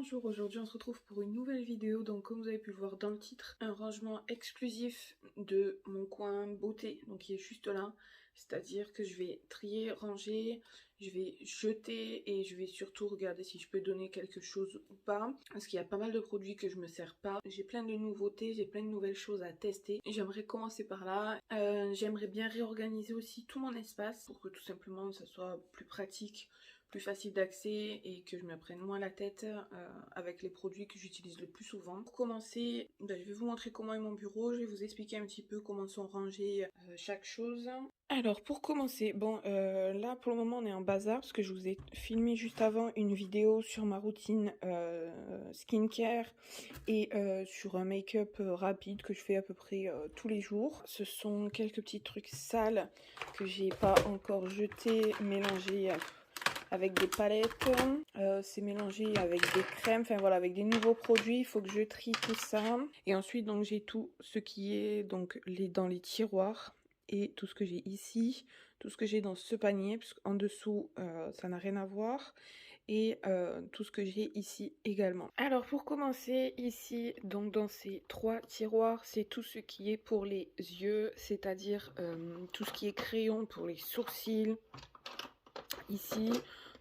Bonjour, aujourd'hui on se retrouve pour une nouvelle vidéo. Donc comme vous avez pu le voir dans le titre, un rangement exclusif de mon coin beauté, donc qui est juste là. C'est-à-dire que je vais trier, ranger, je vais jeter et je vais surtout regarder si je peux donner quelque chose ou pas. Parce qu'il y a pas mal de produits que je me sers pas. J'ai plein de nouveautés, j'ai plein de nouvelles choses à tester. J'aimerais commencer par là. J'aimerais bien réorganiser aussi tout mon espace pour que tout simplement ça soit plus pratique, plus facile d'accès et que je me prenne moins la tête avec les produits que j'utilise le plus souvent. Pour commencer, je vais vous montrer comment est mon bureau, je vais vous expliquer un petit peu comment sont rangées chaque chose. Alors pour commencer, là pour le moment on est en bazar parce que je vous ai filmé juste avant une vidéo sur ma routine skincare et sur un make-up rapide que je fais à peu près tous les jours. Ce sont quelques petits trucs sales que j'ai pas encore jetés, mélangés avec des palettes, c'est mélangé avec des crèmes, enfin voilà, avec des nouveaux produits. Il faut que je trie tout ça. Et ensuite donc j'ai tout ce qui est donc dans les tiroirs et tout ce que j'ai ici, tout ce que j'ai dans ce panier, parce qu'en dessous ça n'a rien à voir, et tout ce que j'ai ici également. Alors pour commencer, ici donc dans ces trois tiroirs, c'est tout ce qui est pour les yeux, c'est-à-dire tout ce qui est crayon pour les sourcils. Ici,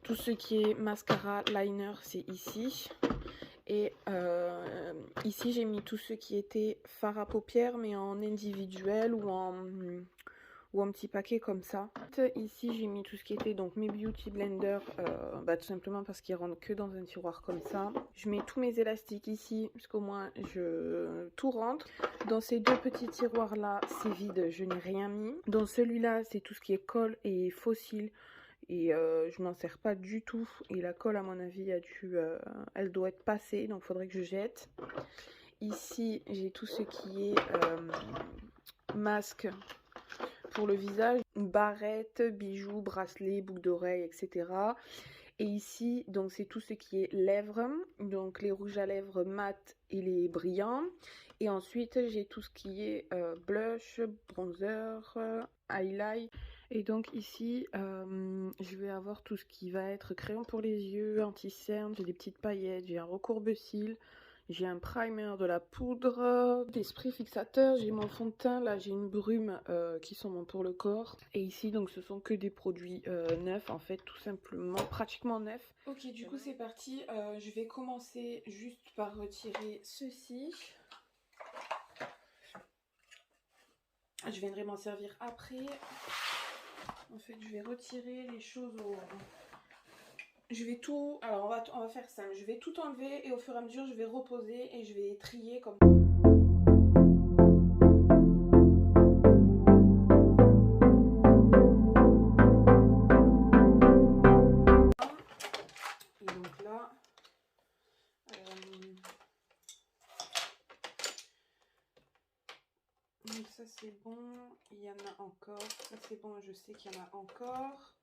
tout ce qui est mascara, liner, c'est ici. Et ici, j'ai mis tout ce qui était fard à paupières, mais en individuel ou en petit paquet comme ça. Ici, j'ai mis tout ce qui était donc mes beauty blender, tout simplement parce qu'ils rentrent que dans un tiroir comme ça. Je mets tous mes élastiques ici, puisqu'au moins tout rentre. Dans ces deux petits tiroirs là, c'est vide, je n'ai rien mis. Dans celui-là, c'est tout ce qui est colle et fossiles. Et je m'en sers pas du tout. Et la colle, à mon avis, elle doit être passée. Donc, il faudrait que je jette. Ici, j'ai tout ce qui est masque pour le visage. Barrettes, bijoux, bracelets, boucles d'oreilles, etc. Et ici, donc, c'est tout ce qui est lèvres. Donc, les rouges à lèvres mat et les brillants. Et ensuite, j'ai tout ce qui est blush, bronzer, highlight. Et donc ici, je vais avoir tout ce qui va être crayon pour les yeux, anti-cerne, j'ai des petites paillettes, j'ai un recourbe-cils, j'ai un primer, de la poudre, des sprays fixateurs, j'ai mon fond de teint, là j'ai une brume qui sont bons pour le corps. Et ici, donc ce sont que des produits neufs, en fait, tout simplement, pratiquement neufs. Ok, du coup c'est parti, je vais commencer juste par retirer ceci. Je viendrai m'en servir après. En fait, je vais retirer les choses Je vais tout... Alors, on va faire simple. Je vais tout enlever et au fur et à mesure, je vais reposer et je vais trier comme... Et donc là... Donc ça, c'est bon. Il y en a encore. Ça, c'est bon. Je sais qu'il y en a encore.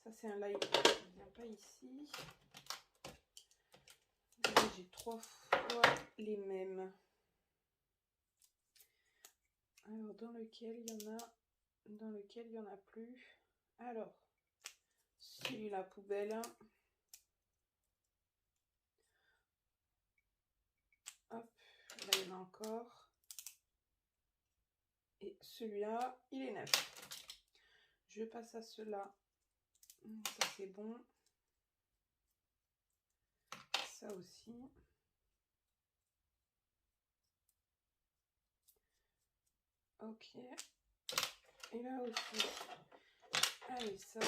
Ça, c'est un light qui ne vient pas ici. J'ai 3 fois les mêmes. Alors, dans lequel il y en a, dans lequel il y en a plus. Alors, celui-là, poubelle. Hop, là, il y en a encore. Et celui-là, il est neuf. Je passe à cela. Ça, c'est bon. Ça aussi. Ok. Et là aussi. Allez, ça.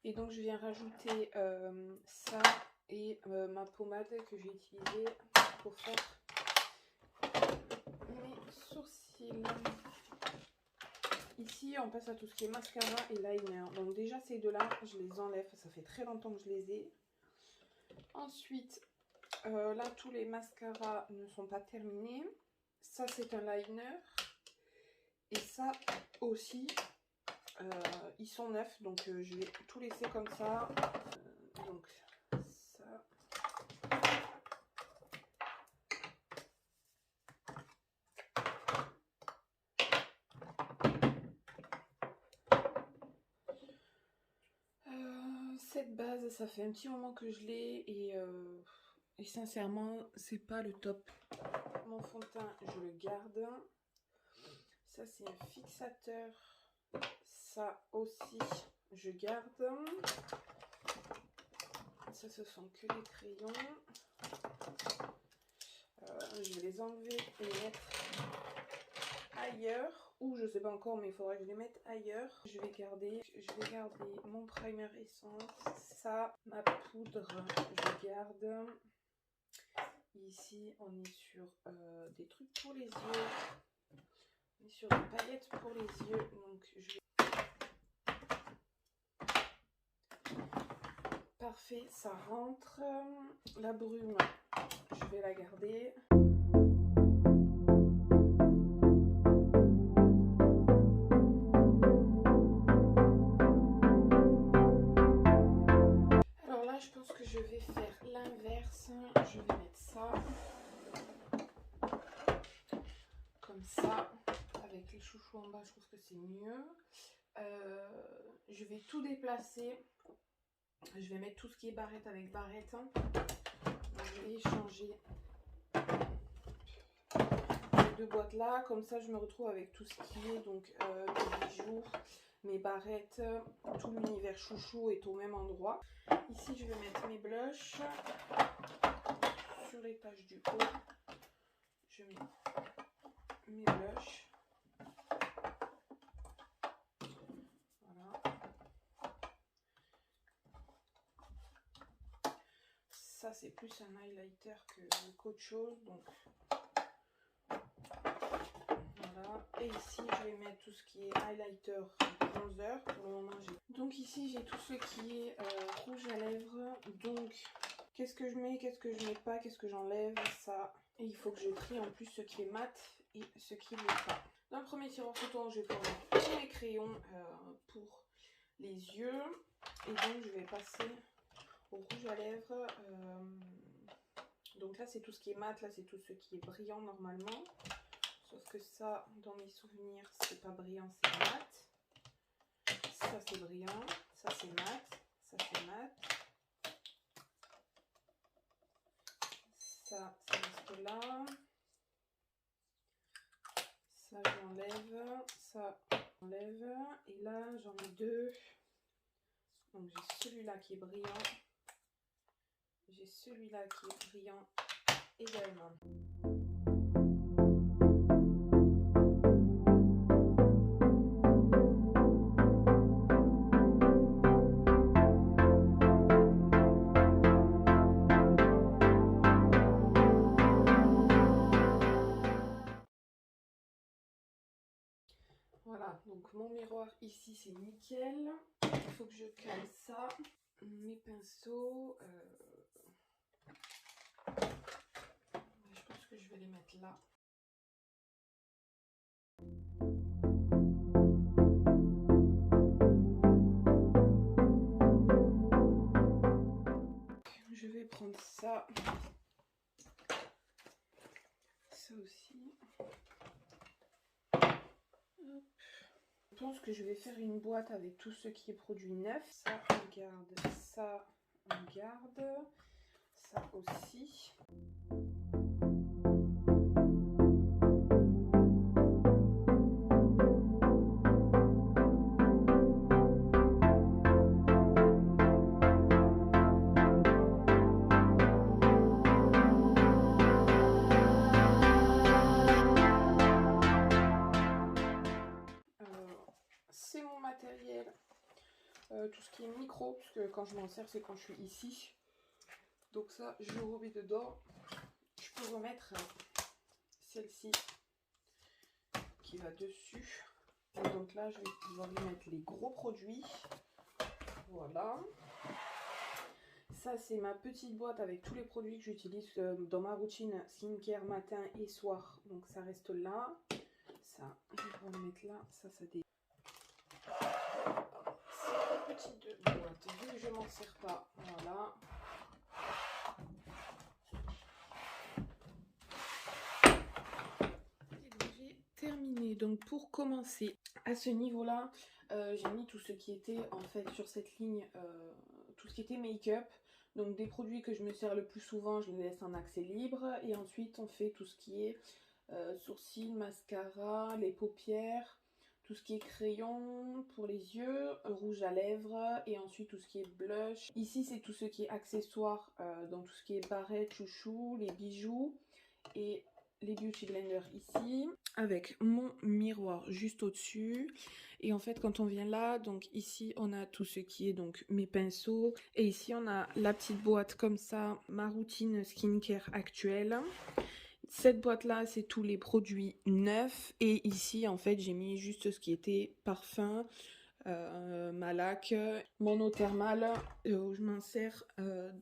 Et donc, je viens rajouter ça et ma pommade que j'ai utilisée pour faire mes sourcils. Ici, on passe à tout ce qui est mascara et liner. Donc déjà, ces deux-là, je les enlève. Ça fait très longtemps que je les ai. Ensuite, là, tous les mascaras ne sont pas terminés. Ça, c'est un liner. Et ça aussi, ils sont neufs. Donc, je vais tout laisser comme ça. Donc, ça. cette base, ça fait un petit moment que je l'ai et sincèrement, c'est pas le top. Mon fond de teint, je le garde. Ça, c'est un fixateur. Ça aussi, je garde. Ça, ce sont que les crayons. Je vais les enlever et les mettre ailleurs. Ou je sais pas encore, mais il faudrait que je les mette ailleurs. Je vais garder mon primer essence. Ça, ma poudre, je garde. Ici, on est sur des trucs pour les yeux. On est sur des paillettes pour les yeux. Donc, je vais... Parfait, ça rentre. La brume, je vais la garder. Alors là, je pense que je vais faire l'inverse. Je vais mettre ça. Comme ça. Avec les chouchous en bas, je trouve que c'est mieux. Je vais tout déplacer. Je vais mettre tout ce qui est barrette avec barrette. Je vais échanger ces deux boîtes là. Comme ça, je me retrouve avec tout ce qui est donc mes bijoux, mes barrettes, tout l'univers chouchou est au même endroit. Ici, je vais mettre mes blushs sur les taches du haut. Je mets mes blushs. Ça, c'est plus un highlighter qu'autre chose. Donc, voilà. Et ici, je vais mettre tout ce qui est highlighter, bronzer. Pour le moment, donc ici, j'ai tout ce qui est rouge à lèvres. Donc, qu'est-ce que je mets, qu'est-ce que je mets pas, qu'est-ce que j'enlève, ça. Et il faut que je trie en plus ce qui est mat et ce qui ne l'est pas. Dans le premier tiroir photo, je vais prendre tous mes crayons pour les yeux. Et donc, je vais passer au rouge à lèvres. Donc là, c'est tout ce qui est mat, là, c'est tout ce qui est brillant normalement. Sauf que ça, dans mes souvenirs, c'est pas brillant, c'est mat. Ça, c'est brillant. Ça, c'est mat. Ça, c'est mat. Ça reste là. Ça, j'enlève. Ça, j'enlève. Et là, j'en ai deux. Donc, j'ai celui-là qui est brillant. J'ai celui-là qui est brillant également. Voilà, donc mon miroir ici c'est nickel. Il faut que je cale ça. Mes pinceaux, je pense que je vais les mettre là. Je vais prendre ça. Ça aussi. Hop. Je pense que je vais faire une boîte avec tout ce qui est produit neuf. Ça, on garde. Ça, on garde. Ça aussi. C'est mon matériel. Tout ce qui est micro, parce que quand je m'en sers, c'est quand je suis ici. Donc ça, je le remets dedans. Je peux remettre celle-ci qui va dessus. Et donc là, je vais pouvoir y mettre les gros produits. Voilà. Ça, c'est ma petite boîte avec tous les produits que j'utilise dans ma routine skincare matin et soir. Donc ça reste là. Ça, je vais le mettre là. Ça dé... C'est une petite boîte. Vu que je m'en sers pas, voilà. Et donc j'ai terminé. Donc pour commencer, à ce niveau-là, j'ai mis tout ce qui était en fait sur cette ligne, tout ce qui était make-up. Donc des produits que je me sers le plus souvent, je les laisse en accès libre. Et ensuite on fait tout ce qui est sourcils, mascara, les paupières, tout ce qui est crayon pour les yeux, rouge à lèvres et ensuite tout ce qui est blush. Ici c'est tout ce qui est accessoires, donc tout ce qui est barrettes, chouchou, les bijoux et les beauty blenders ici, avec mon miroir juste au-dessus. Et en fait quand on vient là, donc ici on a tout ce qui est donc mes pinceaux, et ici on a la petite boîte comme ça, ma routine skincare actuelle. Cette boîte là c'est tous les produits neufs, et ici en fait j'ai mis juste ce qui était parfum, ma laque, mon eau thermale, où je m'en sers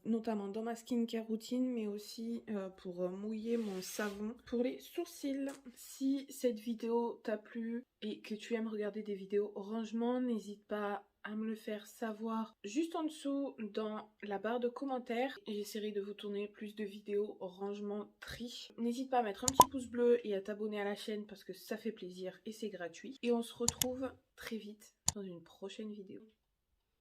notamment dans ma skincare routine, mais aussi pour mouiller mon savon pour les sourcils. Si cette vidéo t'a plu et que tu aimes regarder des vidéos rangement, n'hésite pas à me le faire savoir juste en dessous dans la barre de commentaires. J'essaierai de vous tourner plus de vidéos rangement tri. N'hésite pas à mettre un petit pouce bleu et à t'abonner à la chaîne parce que ça fait plaisir et c'est gratuit. Et on se retrouve très vite dans une prochaine vidéo.